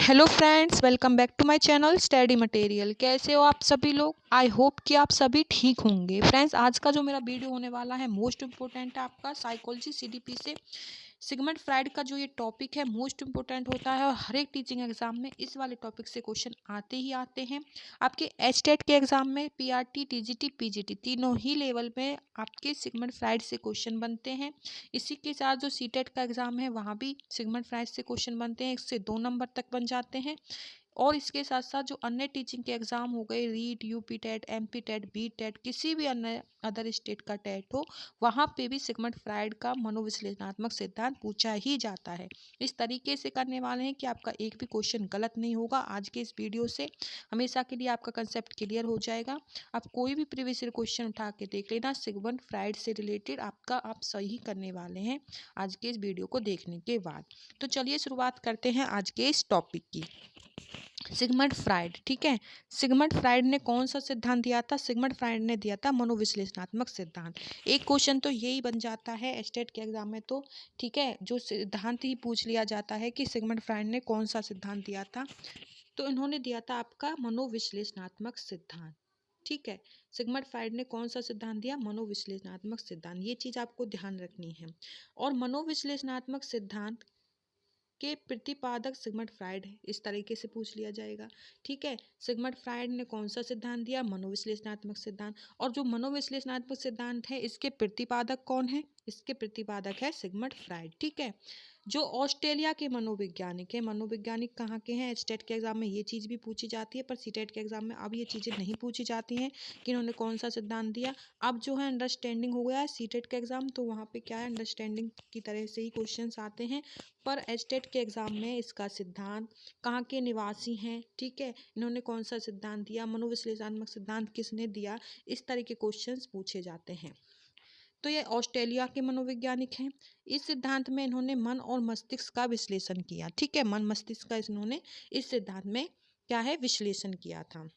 Hello friends, welcome back to my channel study material. कैसे हो आप सभी लोग? आई होप कि आप सभी ठीक होंगे। फ्रेंड्स, आज का जो मेरा वीडियो होने वाला है मोस्ट इम्पोर्टेंट है आपका साइकोलॉजी सीडीपी से। सिगमंड फ्राइड का जो ये टॉपिक है मोस्ट इम्पोर्टेंट होता है और हर एक टीचिंग एग्जाम में इस वाले टॉपिक से क्वेश्चन आते ही आते हैं। आपके एचटेट के एग्जाम में पीआरटी, टीजीटी, पीजीटी तीनों ही लेवल में आपके सिगमंड फ्राइड से क्वेश्चन बनते हैं। इसी के साथ जो सीटेट का एग्जाम है वहाँ भी सिगमंड फ्राइड से क्वेश्चन बनते हैं, 1 से 2 नंबर तक बन जाते हैं। और इसके साथ साथ जो अन्य टीचिंग के एग्जाम हो गए, REET, UP TET, MP TET, B TET, किसी भी अन्य अदर स्टेट का टेट हो, वहाँ पे भी सिगमंड फ्राइड का मनोविश्लेषणात्मक सिद्धांत पूछा ही जाता है। इस तरीके से करने वाले हैं कि आपका एक भी क्वेश्चन गलत नहीं होगा। आज के इस वीडियो से हमेशा के लिए आपका कंसेप्ट क्लियर हो जाएगा। आप कोई भी प्रीवियस ईयर क्वेश्चन उठा के देख लेना, सिगमंड फ्राइड से रिलेटेड आपका आप सही करने वाले हैं आज के इस वीडियो को देखने के बाद। तो चलिए शुरुआत करते हैं आज के इस टॉपिक की। सिगमंड फ्राइड, ठीक है। सिगमंड फ्राइड ने कौन सा सिद्धांत दिया था? सिगमंड फ्राइड ने दिया था मनोविश्लेषणात्मक सिद्धांत। एक क्वेश्चन तो यही बन जाता है स्टेट के एग्जाम में, तो ठीक है, जो सिद्धांत ही पूछ लिया जाता है कि सिगमंड फ्राइड ने कौन सा सिद्धांत दिया था। तो इन्होंने दिया था आपका मनोविश्लेषणात्मक सिद्धांत, ठीक है। सिगमंड फ्राइड ने कौन सा सिद्धांत दिया? मनोविश्लेषणात्मक सिद्धांत। ये चीज आपको ध्यान रखनी है। और मनोविश्लेषणात्मक सिद्धांत के प्रतिपादक सिगमंड फ्राइड है, इस तरीके से पूछ लिया जाएगा, ठीक है। सिगमंड फ्राइड ने कौन सा सिद्धांत दिया? मनोविश्लेषणात्मक सिद्धांत। और जो मनोविश्लेषणात्मक सिद्धांत है, इसके प्रतिपादक कौन है? इसके प्रतिपादक है सिगमंड फ्राइड, ठीक है। जो ऑस्ट्रेलिया के मनोवैज्ञानिक है, मनोवैज्ञानिक कहाँ के हैं? स्टेट के एग्जाम में ये चीज़ भी पूछी जाती है, पर सीटेट के एग्जाम में अब ये चीज़ें नहीं पूछी जाती हैं कि इन्होंने कौन सा सिद्धांत दिया। अब जो है अंडरस्टैंडिंग हो गया है सीटेट का एग्जाम, तो वहाँ पे क्या है, अंडरस्टैंडिंग की तरह से ही क्वेश्चंस आते हैं। पर एस्टेट के एग्जाम में इसका सिद्धांत, कहाँ के निवासी हैं, ठीक है, इन्होंने कौन सा सिद्धांत दिया, मनोविश्लेषणात्मक सिद्धांत किसने दिया, इस तरह के क्वेश्चंस पूछे जाते हैं। तो ये ऑस्ट्रेलिया के मनोवैज्ञानिक हैं। इस सिद्धांत में इन्होंने मन और मस्तिष्क का विश्लेषण किया, ठीक है। मन मस्तिष्क का इन्होंने इस सिद्धांत में क्या है, विश्लेषण किया था।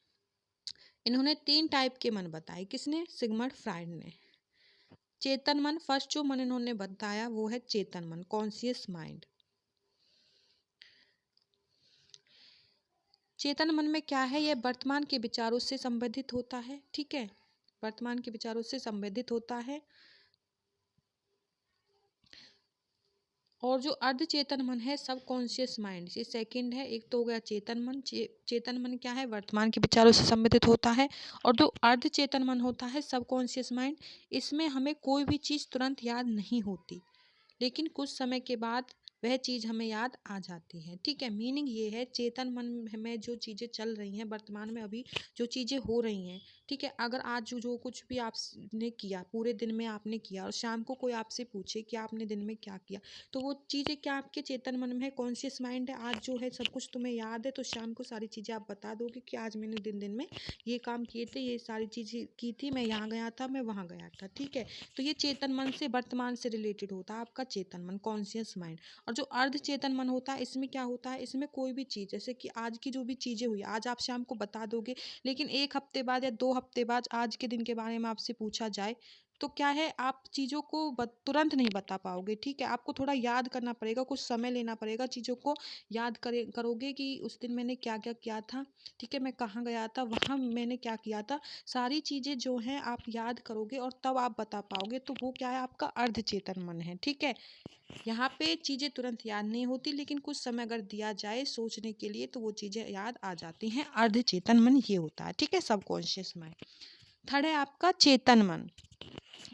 इन्होंने 3 टाइप के मन बताए। किसने? सिगमंड फ्राइड ने। चेतन मन, फर्स्ट जो मन इन्होंने बताया वो है चेतन मन, कॉन्शियस माइंड। चेतन मन में क्या है, यह वर्तमान के विचारों से संबंधित होता है, ठीक है, वर्तमान के विचारों से संबंधित होता है। और जो अर्धचेतन मन है, सब कॉन्शियस माइंड, ये सेकंड है। एक तो हो गया चेतन मन। चेतन मन क्या है, वर्तमान के विचारों से संबंधित होता है। और जो अर्धचेतन मन होता है, सब कॉन्शियस माइंड, इसमें हमें कोई भी चीज़ तुरंत याद नहीं होती, लेकिन कुछ समय के बाद वह चीज़ हमें याद आ जाती है, ठीक है। मीनिंग ये है, चेतन मन में जो चीज़ें चल रही हैं वर्तमान में, अभी जो चीज़ें हो रही हैं, ठीक है, अगर आज जो कुछ भी आपने किया पूरे दिन में आपने किया, और शाम को कोई आपसे पूछे कि आपने दिन में क्या किया, तो वो चीज़ें क्या आपके चेतन मन में है, कॉन्शियस माइंड है, आज जो है सब कुछ तुम्हें याद है, तो शाम को सारी चीज़ें आप बता दोगे कि आज मैंने दिन दिन में ये काम किए थे, ये सारी चीज़ें की थी, मैं यहाँ गया था, मैं वहाँ गया था, ठीक है। तो ये चेतन मन से, वर्तमान से रिलेटेड होता है आपका चेतन मन, कॉन्शियस माइंड। और जो अर्ध चेतन मन होता है, इसमें क्या होता है, इसमें कोई भी चीज़, जैसे कि आज की जो भी चीज़ें हुई, आज आप शाम को बता दोगे, लेकिन 1 हफ्ते बाद या 2 हफ्ते बाद आज के दिन के बारे में आपसे पूछा जाए, तो क्या है, आप चीज़ों को तुरंत नहीं बता पाओगे, ठीक है। आपको थोड़ा याद करना पड़ेगा, कुछ समय लेना पड़ेगा, चीज़ों को याद करोगे कि उस दिन मैंने क्या क्या किया था, ठीक है, मैं कहाँ गया था, वहाँ मैंने क्या किया था, सारी चीज़ें जो हैं आप याद करोगे और तब आप बता पाओगे, तो वो क्या है, आपका अर्धचेतन मन है, ठीक है। यहाँ पे चीज़ें तुरंत याद नहीं होती, लेकिन कुछ समय अगर दिया जाए सोचने के लिए, तो वो चीज़ें याद आ जाती हैं। अर्धचेतन मन ये होता है, ठीक है, सबकॉन्शियस माइंड। थर्ड है आपका चेतन मन,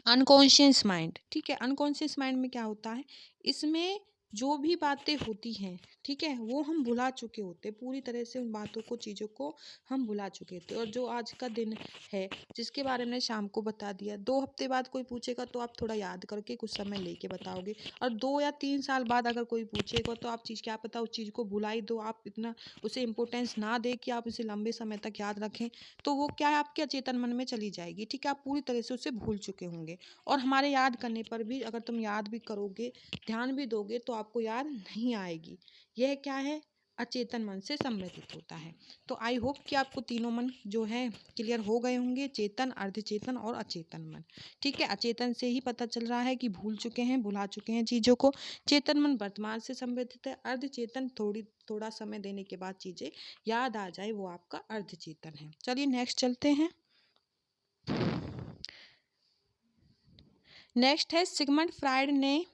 अनकॉन्शियस माइंड, ठीक है। अनकॉन्शियस माइंड में क्या होता है, इसमें जो भी बातें होती हैं, ठीक है, वो हम भुला चुके होते, पूरी तरह से उन बातों को, चीज़ों को हम भुला चुके थे। और जो आज का दिन है, जिसके बारे में शाम को बता दिया, 2 हफ्ते बाद कोई पूछेगा तो आप थोड़ा याद करके कुछ समय लेके बताओगे। और 2 या 3 साल बाद अगर कोई पूछेगा, तो आप चीज़ क्या पता उस चीज़ को भुला ही दो, आप इतना उसे इम्पोर्टेंस ना दे कि आप उसे लंबे समय तक याद रखें, तो वो क्या है, आपके अचेतन मन में चली जाएगी, ठीक है, आप पूरी तरह से उसे भूल चुके होंगे। और हमारे याद करने पर भी, अगर तुम याद भी करोगे, ध्यान भी दोगे, तो आपको याद नहीं आएगी। यह क्या है, अचेतन मन से संबंधित होता है। तो आई होप कि आपको तीनों मन जो है क्लियर हो गए होंगे, चेतन, अर्धचेतन और अचेतन मन। ठीक है, अचेतन से ही पता चल रहा है कि भूल चुके हैं, भुला चुके हैं चीज़ों को। चेतन मन वर्तमान से संबंधित है, अर्धचेतन थोड़ा समय देने के बाद चीज़ें याद आ जाए, वो आपका अर्धचेतन है। चलिए नेक्स्ट चलते हैं। नेक्स्ट है सिगमंड फ्राइड ने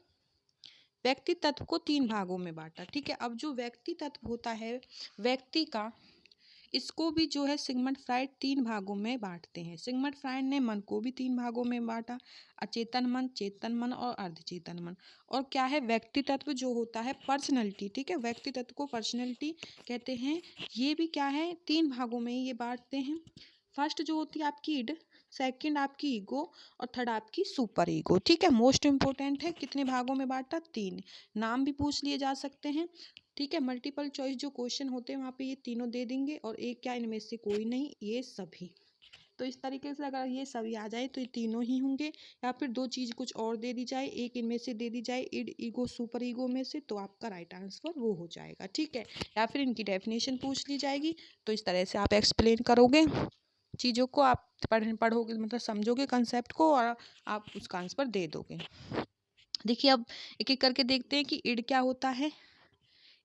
व्यक्ति तत्व को 3 भागों में बांटा। ठीक है, अब जो व्यक्ति तत्व होता है व्यक्ति का, इसको भी जो है सिगमंड फ्राइड 3 भागों में बांटते हैं। सिगमंड फ्राइड ने मन को भी 3 भागों में बांटा, अचेतन मन, चेतन मन और अर्धचेतन मन। और क्या है, व्यक्ति तत्व जो होता है पर्सनैलिटी, ठीक है, व्यक्ति तत्व को पर्सनैलिटी कहते हैं। ये भी क्या है, 3 भागों में ये बांटते हैं। फर्स्ट जो होती है आपकी इड, सेकंड आपकी ईगो और थर्ड आपकी सुपर ईगो। ठीक है, मोस्ट इंपॉर्टेंट है। कितने भागों में बांटा, 3। नाम भी पूछ लिए जा सकते हैं। ठीक है, मल्टीपल चॉइस जो क्वेश्चन होते हैं वहाँ पे ये तीनों दे देंगे, और एक क्या, इनमें से कोई नहीं, ये सभी। तो इस तरीके से अगर ये सभी आ जाए तो ये तीनों ही होंगे, या फिर 2 चीज़ कुछ और दे दी जाए, एक इनमें से दे दी जाए इड ईगो सुपर ईगो में से, तो आपका राइट आंसर वो हो जाएगा। ठीक है, या फिर इनकी डेफिनेशन पूछ ली जाएगी, तो इस तरह से आप एक्सप्लेन करोगे चीज़ों को, आप पढ़ोगे, मतलब समझोगे कंसेप्ट को, और आप उसका आंसर दे दोगे। देखिए अब एक एक करके देखते हैं कि इड क्या होता है।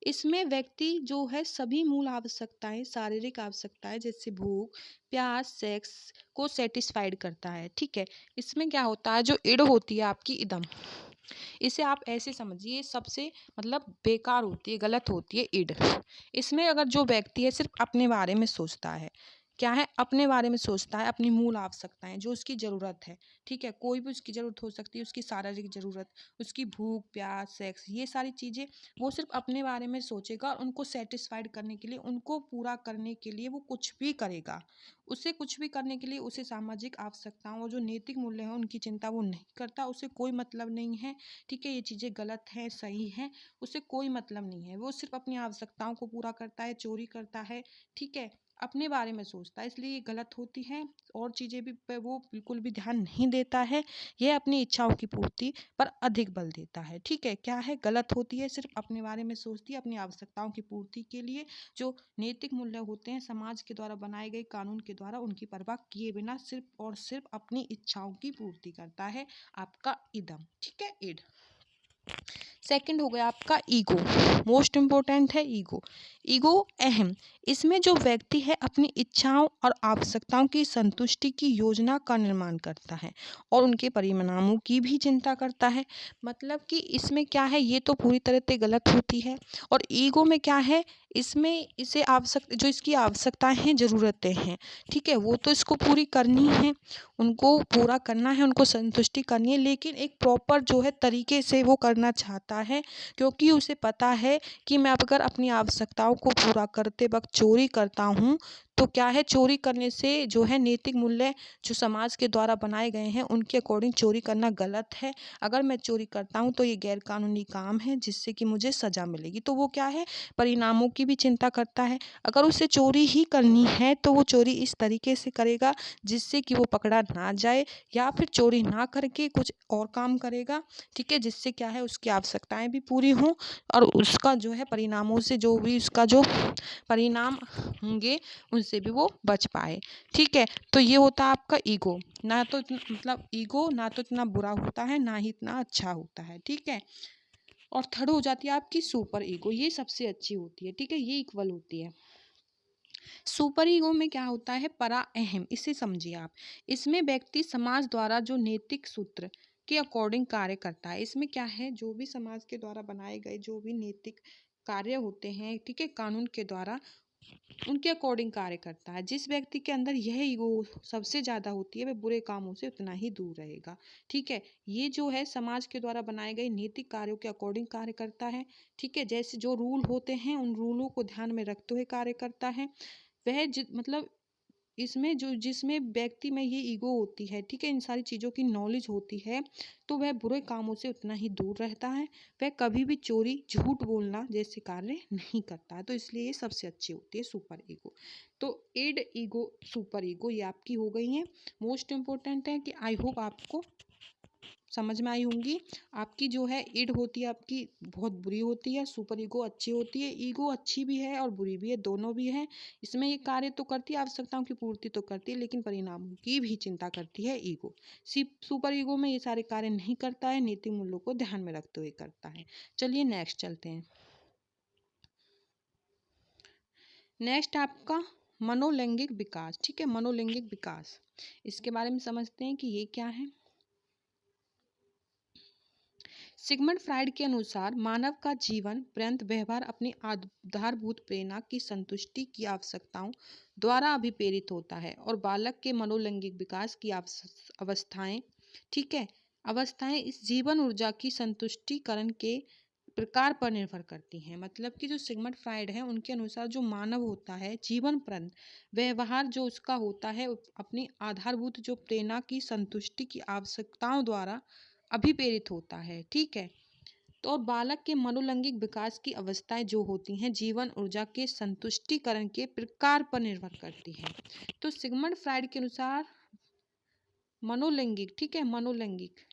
इसमें व्यक्ति जो है सभी मूल आवश्यकताएं, शारीरिक आवश्यकताएं जैसे भूख, प्यास, सेक्स को सेटिस्फाइड करता है। ठीक है, इसमें क्या होता है, जो इड होती है आपकी इदम, इसे आप ऐसे समझिए सबसे मतलब बेकार होती है, गलत होती है इड। इसमें अगर जो व्यक्ति है सिर्फ अपने बारे में सोचता है, क्या है, अपने बारे में सोचता है, अपनी मूल आवश्यकताएं जो उसकी ज़रूरत है। ठीक है, कोई भी उसकी ज़रूरत हो सकती है, उसकी शारीरिक ज़रूरत, उसकी भूख, प्यास, सेक्स, ये सारी चीज़ें वो सिर्फ अपने बारे में सोचेगा, और उनको सेटिस्फाइड करने के लिए, उनको पूरा करने के लिए वो कुछ भी करेगा। उसे कुछ भी करने के लिए, उसे सामाजिक आवश्यकताओं और जो नैतिक मूल्य हैं उनकी चिंता वो नहीं करता, उसे कोई मतलब नहीं है। ठीक है, ये चीज़ें गलत हैं, सही हैं, उसे कोई मतलब नहीं है। वो सिर्फ अपनी आवश्यकताओं को पूरा करता है, चोरी करता है। ठीक है, अपने बारे में सोचता है, इसलिए ये गलत होती है। और चीज़ें भी पे वो बिल्कुल भी ध्यान नहीं देता है। यह अपनी इच्छाओं की पूर्ति पर अधिक बल देता है। ठीक है, क्या है, गलत होती है, सिर्फ अपने बारे में सोचती है, अपनी आवश्यकताओं की पूर्ति के लिए जो नैतिक मूल्य होते हैं समाज के द्वारा बनाए गए कानून के द्वारा, उनकी परवाह किए बिना सिर्फ और सिर्फ अपनी इच्छाओं की पूर्ति करता है, आपका इदम। ठीक है, इड। सेकंड हो गया आपका ईगो, मोस्ट इंपॉर्टेंट है ईगो। ईगो अहम, इसमें जो व्यक्ति है अपनी इच्छाओं और आवश्यकताओं की संतुष्टि की योजना का निर्माण करता है, और उनके परिणामों की भी चिंता करता है। मतलब कि इसमें क्या है, ये तो पूरी तरह से गलत होती है। और ईगो में क्या है, इसमें इसे आवश्यक जो इसकी आवश्यकताएं हैं, ज़रूरतें हैं, ठीक है, वो तो इसको पूरी करनी है, उनको पूरा करना है, उनको संतुष्टि करनी है, लेकिन एक प्रॉपर जो है तरीके से वो करना चाहता है, क्योंकि उसे पता है कि मैं अगर अपनी आवश्यकताओं को पूरा करते वक्त चोरी करता हूँ, तो क्या है, चोरी करने से जो है नैतिक मूल्य जो समाज के द्वारा बनाए गए हैं उनके अकॉर्डिंग चोरी करना गलत है। अगर मैं चोरी करता हूँ तो ये गैर कानूनी काम है, जिससे कि मुझे सज़ा मिलेगी। तो वो क्या है, परिणामों की भी चिंता करता है। अगर उसे चोरी ही करनी है तो वो चोरी इस तरीके से करेगा जिससे कि वो पकड़ा ना जाए, या फिर चोरी ना करके कुछ और काम करेगा। ठीक है, जिससे क्या है, उसकी आवश्यकताएं भी पूरी हों, और उसका जो है परिणामों से जो भी उसका जो परिणाम होंगे उनसे भी वो बच पाए। ठीक है, तो ये होता है आपका ईगो। ना तो मतलब ईगो ना तो इतना बुरा होता है, ना ही इतना अच्छा होता है। ठीक है, और थर्ड हो जाती है आपकी सुपर ईगो, ये सबसे अच्छी होती है। ठीक है, ये इक्वल होती है। सुपर ईगो में क्या होता है, परा अहम, इसे समझिए आप। इसमें व्यक्ति समाज द्वारा जो नैतिक सूत्र के अकॉर्डिंग कार्य करता है। इसमें क्या है, जो भी समाज के द्वारा बनाए गए जो भी नैतिक कार्य होते हैं, ठीक है, कानून के द्वारा, उनके अकॉर्डिंग कार्य करता है। जिस व्यक्ति के अंदर यह ईगो सबसे ज़्यादा होती है वह बुरे कामों से उतना ही दूर रहेगा। ठीक है, ये जो है समाज के द्वारा बनाए गए नैतिक कार्यों के अकॉर्डिंग कार्य करता है। ठीक है, जैसे जो रूल होते हैं उन रूलों को ध्यान में रखते हुए कार्य करता है। वह मतलब इसमें जो जिसमें व्यक्ति में ये ईगो होती है, ठीक है, इन सारी चीज़ों की नॉलेज होती है, तो वह बुरे कामों से उतना ही दूर रहता है। वह कभी भी चोरी, झूठ बोलना जैसे कार्य नहीं करता है। तो इसलिए ये सबसे अच्छी होती है सुपर ईगो। तो इड ईगो सुपर ईगो ये आपकी हो गई हैं। मोस्ट इम्पोर्टेंट है कि आई होप आपको समझ में आई होंगी। आपकी जो है इड होती है आपकी बहुत बुरी होती है, सुपर ईगो अच्छी होती है। ईगो अच्छी भी है और बुरी भी है, दोनों भी है। इसमें ये कार्य तो करती है, आवश्यकताओं की पूर्ति तो करती है, लेकिन परिणामों की भी चिंता करती है ईगो। सुपर ईगो में ये सारे कार्य नहीं करता है, नैतिक मूल्यों को ध्यान में रखते हुए करता है। चलिए नेक्स्ट चलते हैं। नेक्स्ट आपका मनोलैंगिक विकास। ठीक है, मनोलैंगिक विकास, इसके बारे में समझते हैं कि ये क्या है। सिगमंड फ्राइड के अनुसार मानव का जीवन पर्यंत व्यवहार अपनी आधारभूत प्रेरणा की संतुष्टि की आवश्यकताओं द्वारा अभिप्रेरित होता है और बालक के मनोलैंगिक विकास की अवस्थाएं, ठीक है, अवस्थाएं इस जीवन ऊर्जा की संतुष्टिकरण के प्रकार पर निर्भर करती हैं। मतलब कि जो सिगमंड फ्राइड है उनके अनुसार जो मानव होता है जीवन पर्यंत व्यवहार जो उसका होता है अपनी आधारभूत जो प्रेरणा की संतुष्टि की आवश्यकताओं द्वारा अभिप्रेरित होता है। ठीक है, तो और बालक के मनोलैंगिक विकास की अवस्थाएं जो होती हैं जीवन ऊर्जा के संतुष्टिकरण के प्रकार पर निर्भर करती हैं। तो सिगमंड फ्राइड के अनुसार मनोलैंगिक, ठीक है, मनोलैंगिक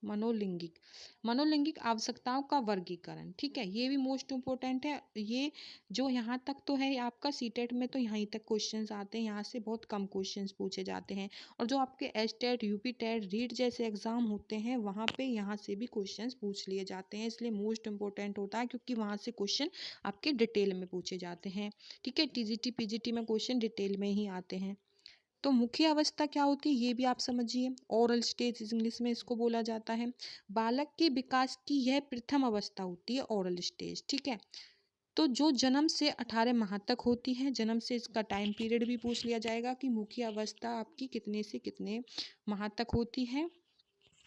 मनोलैंगिक मनोलैंगिक आवश्यकताओं का वर्गीकरण, ठीक है, ये भी मोस्ट इम्पोर्टेंट है। ये जो यहाँ तक तो है आपका सीटेट में तो यहीं तक क्वेश्चंस आते हैं, यहाँ से बहुत कम क्वेश्चंस पूछे जाते हैं। और जो आपके S TET, UP TET, REET जैसे एग्जाम होते हैं वहाँ पे यहाँ से भी क्वेश्चंस पूछ लिए जाते हैं, इसलिए मोस्ट इम्पोर्टेंट होता है क्योंकि वहाँ से क्वेश्चन आपके डिटेल में पूछे जाते हैं। ठीक है, टीजीटी पीजीटी में क्वेश्चन डिटेल में ही आते हैं। तो मुख्य अवस्था क्या होती है ये भी आप समझिए। ओरल स्टेज इंग्लिश में इसको बोला जाता है। बालक के विकास की यह प्रथम अवस्था होती है ओरल स्टेज। ठीक है, तो जो जन्म से 18 माह तक होती है, जन्म से इसका टाइम पीरियड भी पूछ लिया जाएगा कि मुख्य अवस्था आपकी कितने से कितने माह तक होती है।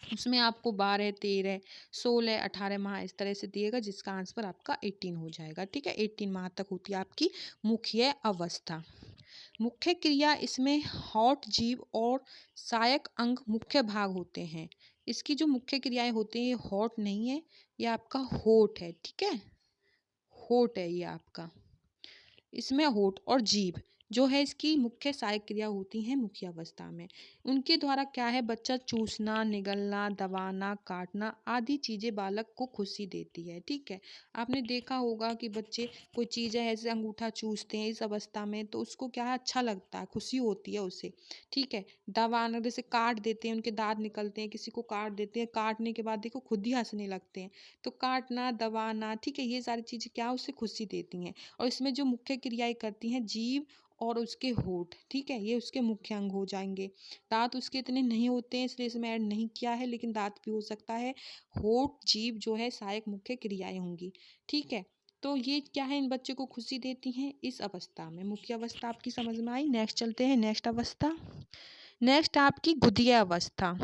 उसमें आपको 12, 13, 16, 18 माह इस तरह से दिएगा जिसका आंसर आपका 18 हो जाएगा। ठीक है, 18 माह तक होती है आपकी मुख्य अवस्था। मुख्य क्रिया इसमें हॉट जीव और सहायक अंग मुख्य भाग होते हैं। इसकी जो मुख्य क्रियाएं होती हैं ये हॉट नहीं है, ये आपका होठ है। ठीक है, होठ है ये आपका। इसमें होठ और जीभ जो है इसकी मुख्य सहायक क्रिया होती हैं मुख्य अवस्था में। उनके द्वारा क्या है, बच्चा चूसना, निगलना, दबाना, काटना आदि चीजें बालक को खुशी देती है। ठीक है, आपने देखा होगा कि बच्चे कोई चीज़ है ऐसे अंगूठा चूसते हैं इस अवस्था में तो उसको क्या है, अच्छा लगता है, खुशी होती है उसे। ठीक है, दबाना जैसे काट देते हैं, उनके दांत निकलते हैं, किसी को काट देते हैं, काटने के बाद देखो खुद ही हंसने लगते हैं। तो काटना, दबाना, ठीक है, ये सारी चीजें क्या उसे खुशी देती हैं। और इसमें जो मुख्य क्रियाएं करती हैं जीभ और उसके होठ, ठीक है, ये उसके मुख्य अंग हो जाएंगे। दांत उसके इतने नहीं होते हैं इसलिए इसमें ऐड नहीं किया है, लेकिन दांत भी हो सकता है। होठ, जीभ जो है सहायक मुख्य क्रियाएं होंगी। ठीक है, तो ये क्या है, इन बच्चे को खुशी देती हैं इस अवस्था में। मुख्य अवस्था आपकी समझ में आई। नेक्स्ट चलते हैं, नेक्स्ट अवस्था। नेक्स्ट आपकी गुदीय अवस्था।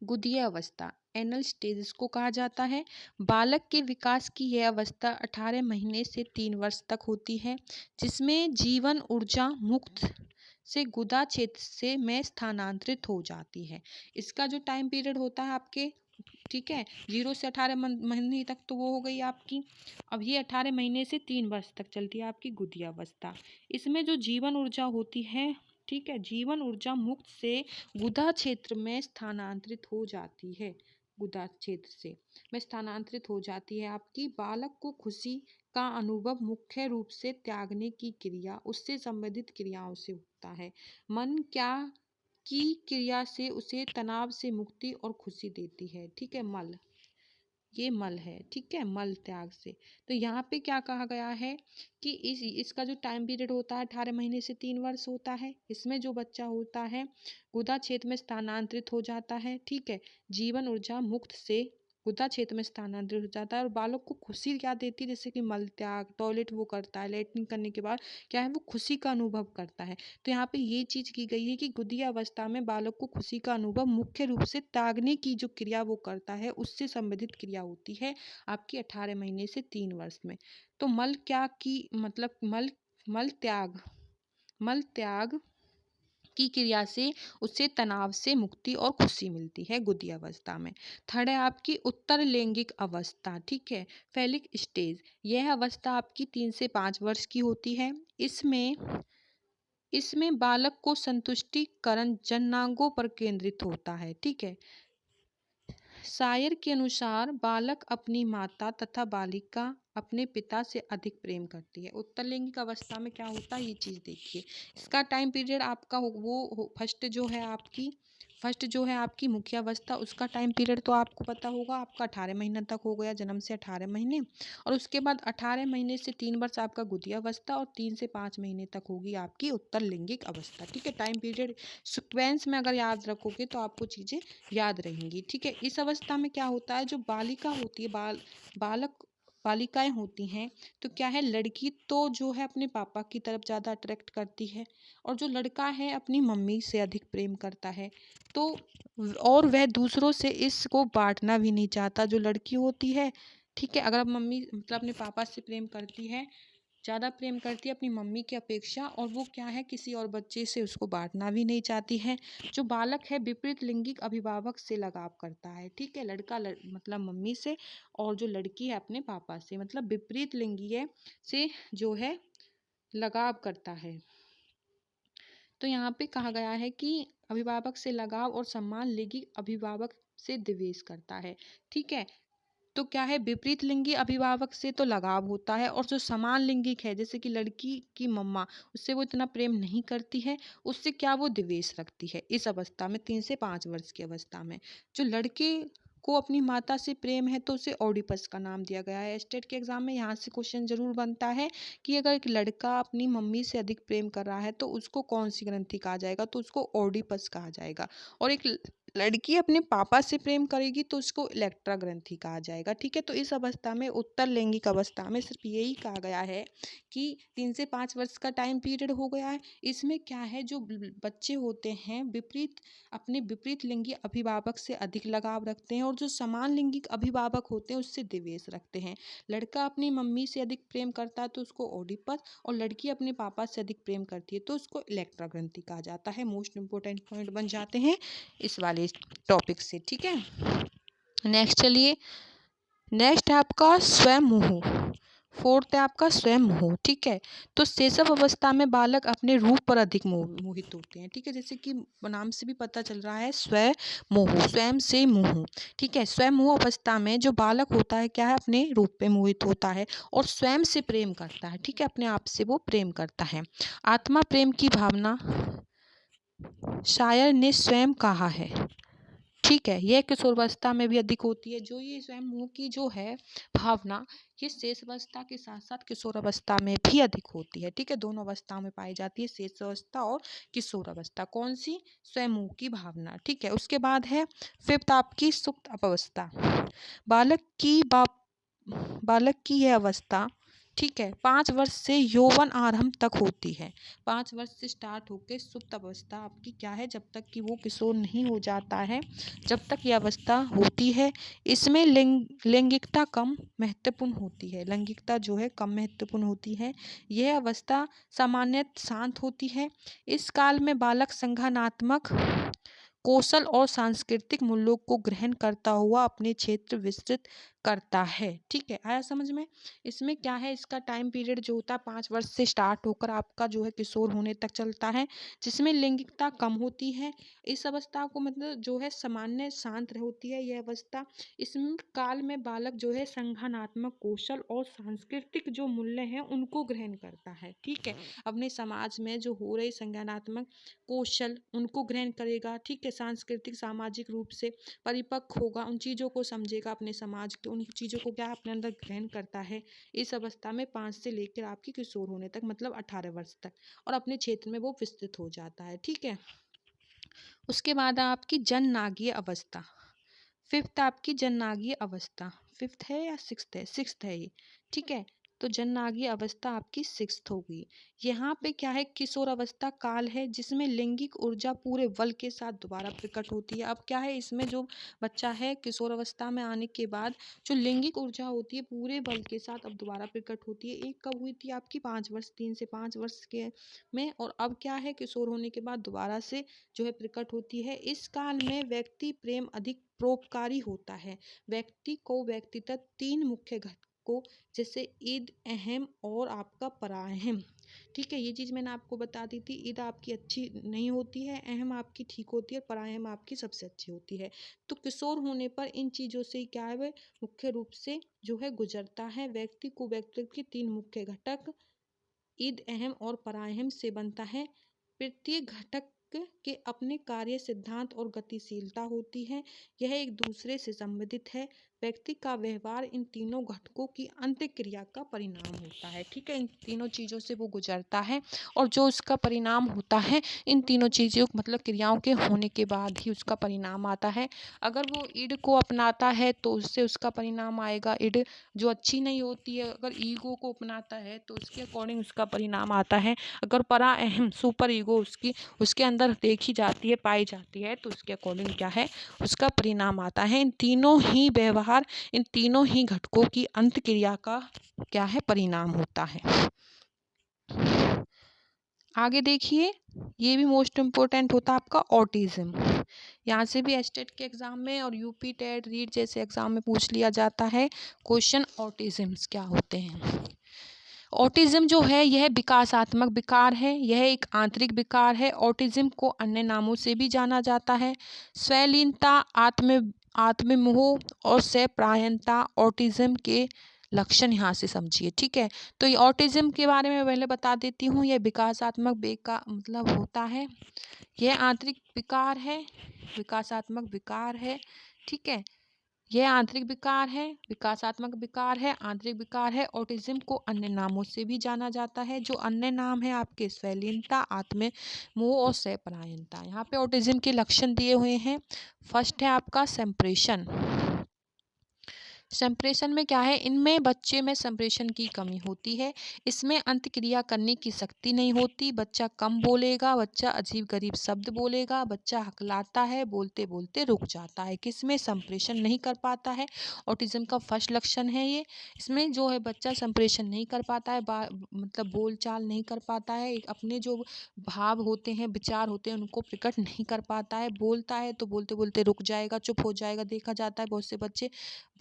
गुदीय अवस्था एनल स्टेज इसको कहा जाता है। बालक के विकास की यह अवस्था 18 महीने से 3 वर्ष तक होती है, जिसमें जीवन ऊर्जा मुक्त से गुदा क्षेत्र से में स्थानांतरित हो जाती है। इसका जो टाइम पीरियड होता है आपके, ठीक है, 0 से 18 महीने तक तो वो हो गई आपकी। अब ये 18 महीने से 3 वर्ष तक चलती है आपकी गुदी अवस्था। इसमें जो जीवन ऊर्जा होती है, ठीक है, जीवन ऊर्जा मुक्त से गुदा क्षेत्र में स्थानांतरित हो जाती है। गुदा क्षेत्र से में स्थानांतरित हो जाती है आपकी। बालक को खुशी का अनुभव मुख्य रूप से त्यागने की क्रिया उससे संबंधित क्रियाओं से होता है। मन क्या की क्रिया से उसे तनाव से मुक्ति और खुशी देती है। ठीक है, मल, ये मल है। ठीक है, मल त्याग से। तो यहाँ पे क्या कहा गया है कि इसका जो टाइम पीरियड होता है 18 महीने से 3 वर्ष होता है। इसमें जो बच्चा होता है गुदा क्षेत्र में स्थानांतरित हो जाता है। ठीक है, जीवन ऊर्जा मुक्त से गुदा क्षेत्र में स्थानांतरित हो जाता है और बालक को खुशी क्या देती है, जैसे कि मल त्याग, टॉयलेट वो करता है, लेटरिन करने के बाद क्या है वो खुशी का अनुभव करता है। तो यहाँ पे ये चीज की गई है कि गुदी अवस्था में बालक को खुशी का अनुभव मुख्य रूप से त्यागने की जो क्रिया वो करता है उससे संबंधित क्रिया होती है आपकी 18 महीने से 3 वर्ष में। तो मल क्या की मतलब मल त्याग, मल त्याग की क्रिया से उससे तनाव से मुक्ति और खुशी मिलती है गुदी अवस्था में। थर्ड है आपकी उत्तर लैंगिक अवस्था। ठीक है, फैलिक स्टेज, यह अवस्था आपकी 3 से 5 वर्ष की होती है। इसमें इसमें बालक को संतुष्टिकरण जननांगों पर केंद्रित होता है। ठीक है। शायर के अनुसार बालक अपनी माता तथा बालिका अपने पिता से अधिक प्रेम करती है। उत्तरलैंगिक अवस्था में क्या होता है ये चीज़ देखिए। इसका टाइम पीरियड आपका फर्स्ट जो है आपकी मुख्य अवस्था, उसका टाइम पीरियड तो आपको पता होगा, आपका 18 महीने तक हो गया, जन्म से 18 महीने। और उसके बाद 18 महीने से 3 वर्ष आपका गुदी अवस्था और 3 से 5 महीने तक होगी आपकी उत्तरलैंगिक अवस्था। ठीक है। टाइम पीरियड सिक्वेंस में अगर याद रखोगे तो आपको चीज़ें याद रहेंगी। ठीक है। इस अवस्था में क्या होता है, जो बालिका होती है, बालक बालिकाएं होती हैं, तो क्या है, लड़की तो जो है अपने पापा की तरफ ज़्यादा अट्रैक्ट करती है, और जो लड़का है अपनी मम्मी से अधिक प्रेम करता है। तो और वह दूसरों से इसको बांटना भी नहीं चाहता। जो लड़की होती है, ठीक है, अगर मम्मी मतलब अपने पापा से प्रेम करती है, ज़्यादा प्रेम करती है अपनी मम्मी की अपेक्षा, और वो क्या है किसी और बच्चे से उसको बांटना भी नहीं चाहती है। जो बालक है विपरीत लिंगिक अभिभावक से लगाव करता है। ठीक है। मतलब मम्मी से, और जो लड़की है अपने पापा से, मतलब विपरीत लिंगीय से जो है लगाव करता है। तो यहाँ पे कहा गया है कि अभिभावक से लगाव और सम्मान लिंगिक अभिभावक से द्वेष करता है। ठीक है। तो क्या है, विपरीत लिंगी अभिभावक से तो लगाव होता है, और जो समान लिंगिक है जैसे कि लड़की की मम्मा, उससे वो इतना प्रेम नहीं करती है, उससे क्या वो द्वेष रखती है इस अवस्था में, 3 से 5 वर्ष की अवस्था में। जो लड़के को अपनी माता से प्रेम है तो उसे ओडिपस का नाम दिया गया है। स्टेट के एग्जाम में यहाँ से क्वेश्चन जरूर बनता है कि अगर एक लड़का अपनी मम्मी से अधिक प्रेम कर रहा है तो उसको कौन सी ग्रंथि कहा जाएगा, तो उसको ओडिपस कहा जाएगा। और एक लड़की अपने पापा से प्रेम करेगी तो उसको इलेक्ट्रा ग्रंथि कहा जाएगा। ठीक है। तो इस अवस्था में, उत्तर लैंगिक अवस्था में, सिर्फ यही कहा गया है कि 3 से 5 वर्ष का टाइम पीरियड हो गया है। इसमें क्या है, जो बच्चे होते हैं अपने विपरीत लिंगी अभिभावक से अधिक लगाव रखते हैं, और जो समान लिंगिक अभिभावक होते हैं उससे द्वेष रखते हैं। लड़का अपनी मम्मी से अधिक प्रेम करता है तो उसको ओडिपस, और लड़की अपने पापा से अधिक प्रेम करती है तो उसको इलेक्ट्रा ग्रंथि कहा जाता है। मोस्ट इंपोर्टेंट पॉइंट बन जाते हैं इस वाले टॉपिक से। ठीक है। नेक्स्ट चलिए, नेक्स्ट है आपका स्वयं मोह। फोर्थ है आपका स्वयं मोह। ठीक है। तो शैशव अवस्था में बालक अपने रूप पर अधिक मोहित होते हैं। ठीक है। जैसे कि नाम से भी पता चल रहा है, स्वयं मोह, स्वयं से मोह। ठीक है। स्वयं मोह अवस्था में जो बालक होता है क्या है, अपने रूप पे मोहित होता है और स्वयं से प्रेम करता है। ठीक है। अपने आप से वो प्रेम करता है। आत्मा प्रेम की भावना शायर ने स्वयं कहा है। ठीक है। यह किशोरावस्था में भी अधिक होती है। जो ये स्वयं मोह की जो है भावना, ये शेषावस्था के साथ साथ किशोरावस्था में भी अधिक होती है। ठीक है। दोनों अवस्थाओं में पाई जाती है, शेषावस्था और किशोरावस्था। कौन सी? स्वयं मोह की भावना। ठीक है। उसके बाद है फिफ्थ आपकी सुप्त अवस्था। बालक की बाप बालक की यह अवस्था, ठीक है, 5 वर्ष से यौवन आरंभ तक होती है। 5 वर्ष से स्टार्ट होकर सुप्त अवस्था आपकी क्या है, जब तक कि वो किशोर नहीं हो जाता है, जब तक ये अवस्था होती है। इसमें लैंगिकता कम महत्वपूर्ण होती है। लैंगिकता जो है कम महत्वपूर्ण होती है। यह अवस्था सामान्यतः शांत होती है। इस काल में बालक संज्ञानात्मक कौशल और सांस्कृतिक मूल्यों को ग्रहण करता हुआ अपने क्षेत्र विस्तृत करता है। ठीक है। आया समझ में? इसमें क्या है, इसका टाइम पीरियड जो होता है 5 वर्ष से स्टार्ट होकर आपका जो है किशोर होने तक चलता है, जिसमें लैंगिकता कम होती है। इस अवस्था को मतलब जो है सामान्य शांत होती है यह अवस्था। इस काल में बालक जो है संज्ञानात्मक कौशल और सांस्कृतिक जो मूल्य हैं उनको ग्रहण करता है। ठीक है। अपने समाज में जो हो रही संज्ञानात्मक कौशल उनको ग्रहण करेगा। ठीक है। सांस्कृतिक सामाजिक रूप से परिपक्व होगा, उन चीज़ों को समझेगा, अपने समाज के उन चीज़ों को क्या अपने अंदर ग्रहण करता है इस अवस्था में, 5 से लेकर आपकी किशोर होने तक, मतलब 18 वर्ष तक, और अपने क्षेत्र में वो विस्तृत हो जाता है। ठीक है। उसके बाद आपकी जननांगीय अवस्था। फिफ्थ आपकी जननांगीय अवस्था, फिफ्थ है या सिक्स्थ है? सिक्स्थ है ये। ठीक है। तो जननांगीय अवस्था आपकी सिक्स्थ होगी। यहाँ पे क्या है, किशोर अवस्था काल है जिसमें लैंगिक ऊर्जा पूरे बल के साथ दोबारा प्रकट होती है। अब क्या है, इसमें जो बच्चा है किशोर अवस्था में आने के बाद जो लैंगिक ऊर्जा होती है पूरे बल के साथ अब दोबारा प्रकट होती है। एक कब हुई थी आपकी 5 वर्ष, 3 से 5 वर्ष के में, और अब क्या है किशोर होने के बाद दोबारा से जो है प्रकट होती है। इस काल में व्यक्ति प्रेम अधिक परोपकारी होता है। व्यक्ति को व्यक्तिगत 3 मुख्य घटकों जैसे ईद, अहम और आपका पराअहम। ठीक है, ये चीज़ मैंने आपको बता दी थी। ईद आपकी अच्छी नहीं होती है, अहम आपकी ठीक होती है, पराअहम आपकी सबसे अच्छी होती है। तो किशोर होने पर इन चीज़ों से क्या है वह मुख्य रूप से जो है गुजरता है। व्यक्ति को व्यक्तित्व के 3 मुख्य घटक ईद, अहम और पराअहम से बनता है। प्रत्येक घटक के अपने कार्य सिद्धांत और गतिशीलता होती है। यह एक दूसरे से संबंधित है। व्यक्ति का व्यवहार इन तीनों घटकों की अंतःक्रिया का परिणाम होता है। ठीक है, इन तीनों चीज़ों से वो गुजरता है और जो उसका परिणाम होता है इन तीनों चीज़ों मतलब क्रियाओं के होने के बाद ही उसका परिणाम आता है। अगर वो ईड को अपनाता है तो उससे उसका परिणाम आएगा ईड जो अच्छी नहीं होती है। अगर ईगो को अपनाता है तो उसके अकॉर्डिंग उसका परिणाम आता है। अगर परा अहम सुपर ईगो उसके अंदर देखी जाती है, पाई जाती है, तो उसके अकॉर्डिंग क्या है उसका परिणाम आता है। इन तीनों ही व्यवहार, इन तीनों ही घटकों की अंत क्रिया का क्या है परिणाम होता है। आगे देखिए, ये भी मोस्ट इम्पोर्टेंट होता है आपका ऑटिज्म। यहाँ से भी एस्टेट के एग्जाम में और यूपी टेट रीट जैसे एग्जाम में पूछ लिया जाता है क्वेश्चन, ऑटिज्म्स क्या होते हैं। ऑटिज्म जो है यह विकासात्मक विकार है, यह एक आंतरिक विकार है। ऑटिज्म को अन्य नामों से भी जाना जाता है। स्वलीनता, आत्ममोह और स्वप्रायणता ऑटिज्म के लक्षण यहाँ से समझिए। ठीक है, तो ये ऑटिज्म के बारे में पहले बता देती हूँ। यह विकासात्मक बेका मतलब होता है, यह आंतरिक विकार है, विकासात्मक विकार है। ठीक है, यह आंतरिक विकार है, विकासात्मक विकार है, आंतरिक विकार है। ऑटिज्म को अन्य नामों से भी जाना जाता है। जो अन्य नाम है आपके स्वलीनता, आत्ममोह और स्वपरायणता। यहाँ पे ऑटिज्म के लक्षण दिए हुए हैं। फर्स्ट है आपका संप्रेषण। संप्रेषण में क्या है, इनमें बच्चे में संप्रेषण की कमी होती है। इसमें अंतक्रिया करने की शक्ति नहीं होती। बच्चा कम बोलेगा, बच्चा अजीब गरीब शब्द बोलेगा, बच्चा हकलाता है, बोलते बोलते रुक जाता है। किसमें संप्रेषण नहीं कर पाता है, ऑटिज्म का फर्स्ट लक्षण है ये। इसमें जो है बच्चा संप्रेषण नहीं कर पाता है, मतलब बोल चाल नहीं कर पाता है, अपने जो भाव होते हैं, विचार होते हैं, उनको प्रकट नहीं कर पाता है। बोलता है तो बोलते बोलते रुक जाएगा, चुप हो जाएगा। देखा जाता है बहुत से बच्चे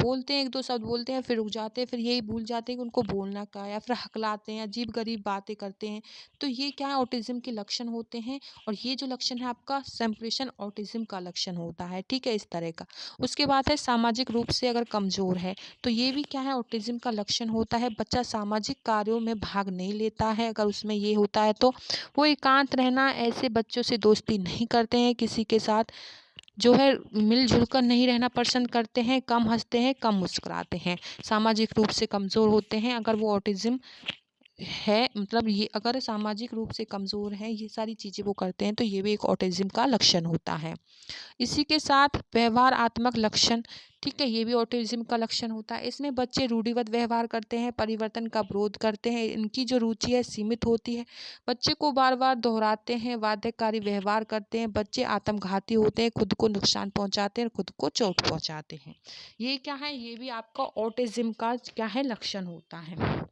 बोलते हैं, 1-2 शब्द बोलते हैं, फिर रुक जाते हैं, फिर यही भूल जाते हैं कि उनको बोलना क्या है, या फिर हकलाते हैं, अजीब गरीब बातें करते हैं। तो ये क्या है ऑटिज्म के लक्षण होते हैं। और ये जो लक्षण है आपका संप्रेषण ऑटिज्म का लक्षण होता है। ठीक है, इस तरह का। उसके बाद है सामाजिक रूप से अगर कमजोर है, तो ये भी क्या है ऑटिज्म का लक्षण होता है। बच्चा सामाजिक कार्यों में भाग नहीं लेता है। अगर उसमें ये होता है तो वो एकांत रहना, ऐसे बच्चों से दोस्ती नहीं करते हैं, किसी के साथ जो है मिलजुल कर नहीं रहना पसंद करते हैं, कम हंसते हैं, कम मुस्कुराते हैं, सामाजिक रूप से कमज़ोर होते हैं। अगर वो ऑटिज्म है, मतलब ये अगर सामाजिक रूप से कमज़ोर है, ये सारी चीज़ें वो करते हैं, तो ये भी एक ऑटिज्म का लक्षण होता है। इसी के साथ व्यवहारात्मक लक्षण, ठीक है, ये भी ऑटिज्म का लक्षण होता है। इसमें बच्चे रूढ़िबद्ध व्यवहार करते हैं, परिवर्तन का विरोध करते हैं, इनकी जो रुचि है सीमित होती है। बच्चे को बार बार दोहराते हैं, बाध्यकारी व्यवहार करते हैं। बच्चे आत्मघाती होते हैं, खुद को नुकसान पहुंचाते हैं, खुद को चोट पहुंचाते हैं। ये क्या है, ये भी आपका ऑटिज्म का क्या है लक्षण होता है।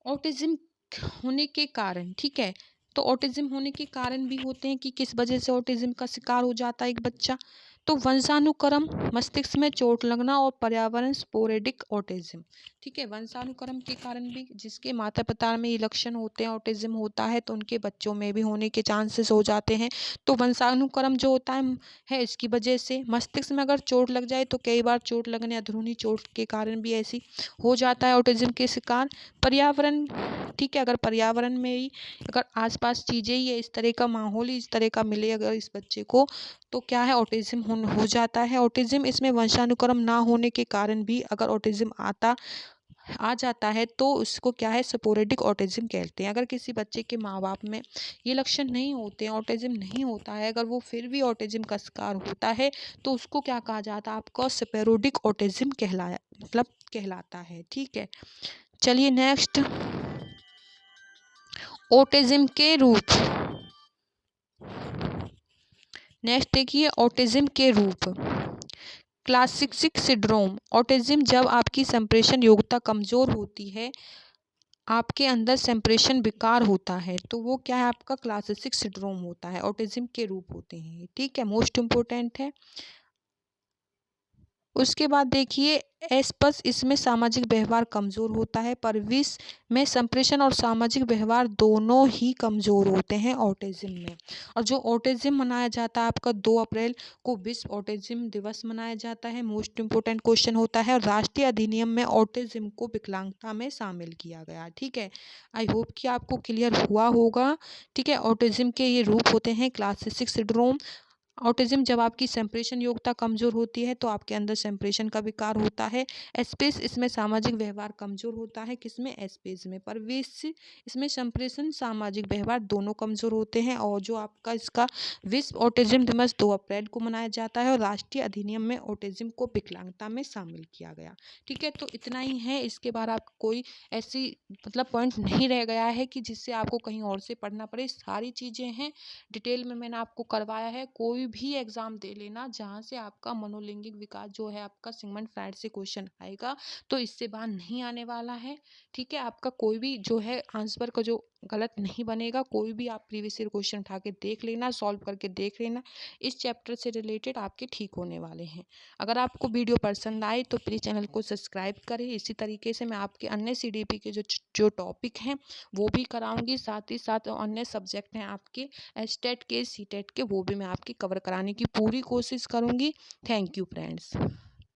ऑटिज्म होने के कारण, ठीक है, तो ऑटिज्म होने के कारण भी होते हैं कि किस वजह से ऑटिज्म का शिकार हो जाता है एक बच्चा। तो वंशानुक्रम, मस्तिष्क में चोट लगना और पर्यावरण, स्पोरेडिक ऑटिज्म। ठीक है, वंशानुक्रम के कारण भी, जिसके माता पिता में ये लक्षण होते हैं, ऑटिज्म होता है, तो उनके बच्चों में भी होने के चांसेस हो जाते हैं। तो वंशानुक्रम जो होता है इसकी वजह से मस्तिष्क में अगर चोट लग जाए, तो कई बार चोट लगने, अंदरूनी चोट के कारण भी ऐसी हो जाता है ऑटिज्म के शिकार। पर्यावरण, ठीक है, अगर पर्यावरण में ही अगर आसपास चीज़ें ही है, इस तरह का माहौल ही इस तरह का मिले अगर इस बच्चे को, तो क्या है ऑटिज्म हो जाता है। ऑटिज्म इसमें वंशानुक्रम ना होने के कारण भी अगर ऑटिज्म आ जाता है, तो उसको क्या है स्पोरेडिक ऑटिज्म कहते हैं। अगर किसी बच्चे के माँ बाप में ये लक्षण नहीं होते हैं, ऑटिज्म नहीं होता है, अगर वो फिर भी ऑटिज्म का शिकार होता है, तो उसको क्या कहा जाता है आपको स्पोरेडिक ऑटिज्म कहलाता है। ठीक है, चलिए नेक्स्ट, ऑटिज्म के रूप। नेक्स्ट देखिए ऑटिज्म के रूप। क्लासिक सिंड्रोम, ऑटिज्म जब आपकी संप्रेषण योग्यता कमजोर होती है, आपके अंदर संप्रेषण विकार होता है, तो वो क्या है आपका क्लासिक सिंड्रोम होता है, ऑटिज्म के रूप होते हैं। ठीक है, मोस्ट इम्पोर्टेंट है। उसके बाद देखिए एस्पस, इसमें सामाजिक व्यवहार कमज़ोर होता है। परविश में संप्रेषण और सामाजिक व्यवहार दोनों ही कमज़ोर होते हैं ऑटिज़्म में। और जो ऑटिज़्म मनाया जाता है आपका 2 अप्रैल को विश्व ऑटिज़्म दिवस मनाया जाता है। मोस्ट इम्पोर्टेंट क्वेश्चन होता है। और राष्ट्रीय अधिनियम में ऑटिज़्म को विकलांगता में शामिल किया गया। ठीक है, आई होप कि आपको क्लियर हुआ होगा। ठीक है, ऑटिज़्म के ये रूप होते हैं क्लासिक सिंड्रोम। ऑटिज्म जब आपकी संप्रेषण योग्यता कमजोर होती है तो आपके अंदर संप्रेषण का विकार होता है। एस्पेस, इसमें सामाजिक व्यवहार कमजोर होता है। किसमें? एस्पेस में। परवेश, इसमें संप्रेषण सामाजिक व्यवहार दोनों कमजोर होते हैं। और जो आपका इसका विश्व ऑटिज्म दिवस 2 अप्रैल को मनाया जाता है और राष्ट्रीय अधिनियम में ऑटिज्म को विकलांगता में शामिल किया गया। ठीक है, तो इतना ही है। इसके बाद आप कोई ऐसी मतलब पॉइंट नहीं रह गया है कि जिससे आपको कहीं और से पढ़ना पड़े। सारी चीज़ें हैं डिटेल में मैंने आपको करवाया है। कोई भी एग्जाम दे लेना जहाँ से आपका मनोलैंगिक विकास जो है आपका सिगमंड फ्राइड से क्वेश्चन आएगा, तो इससे बाहर नहीं आने वाला है। ठीक है, आपका कोई भी जो है आंसर का जो गलत नहीं बनेगा। कोई भी आप प्रीवियस ईयर क्वेश्चन उठा के देख लेना, सॉल्व करके देख लेना, इस चैप्टर से रिलेटेड आपके ठीक होने वाले हैं। अगर आपको वीडियो पसंद आए तो प्लीज़ चैनल को सब्सक्राइब करें। इसी तरीके से मैं आपके अन्य CDP के जो टॉपिक हैं वो भी कराऊंगी। साथ ही साथ अन्य सब्जेक्ट हैं आपके एस्टेट के, सीटेट के, वो भी मैं आपकी कवर कराने की पूरी कोशिश करूंगी। Thank you friends.